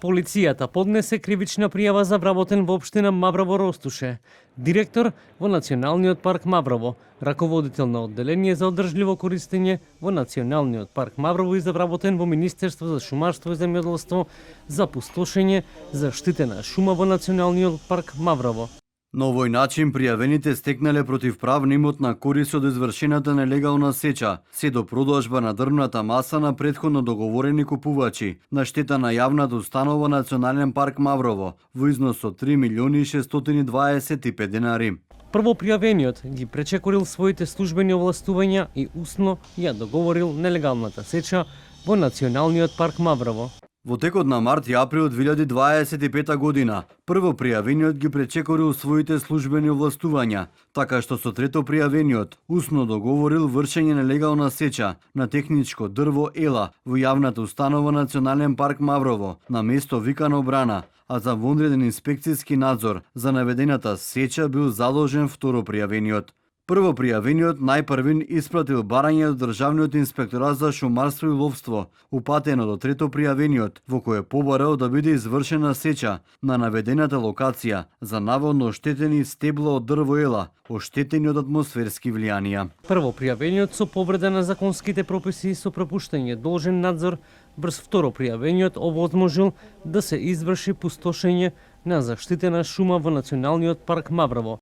Полицијата поднесе кривична пријава за вработен во општина Маврово Ростуше, директор во Националниот парк Маврово, раководител на одделение за одржливо користење во Националниот парк Маврово и завработен во Министерство за шумарство и земјоделство за пустошење заштитена шума во Националниот парк Маврово. На овој начин пријавените стекнале противправна имотна корист од извршената нелегална сеча, се до продажба на дрвната маса на претходно договорени купувачи, на штета на јавната установа Национален парк Маврово, во износ од 3.625.000 денари. Прво пријавениот ги пречекорил своите службени овластувања и усно ја договорил нелегалната сеча во Националниот парк Маврово. Во текот на март и април 2025 година, прво пријавениот ги пречекорил своите службени овластувања, така што со трето пријавениот усно договорил вршење нелегална сеча на техничко дрво ела во јавната установа Национален парк Маврово, на место викано брана, а за вонреден инспекцијски надзор за наведената сеча бил задолжен второ пријавениот. Прво пријавениот најпрвин испратил барање до Државниот инспекторат за шумарство и ловство, упатено до трето пријавениот, во кое побарал да биде извршена сеча на наведената локација за наводно оштетени стебла од дрво ела, оштетени од атмосферски влијанија. Прво пријавениот со повреда на законските прописи и со пропуштање должен надзор врз второ пријавениот овозможил да се изврши пустошење на заштитена шума во Националниот парк Маврово.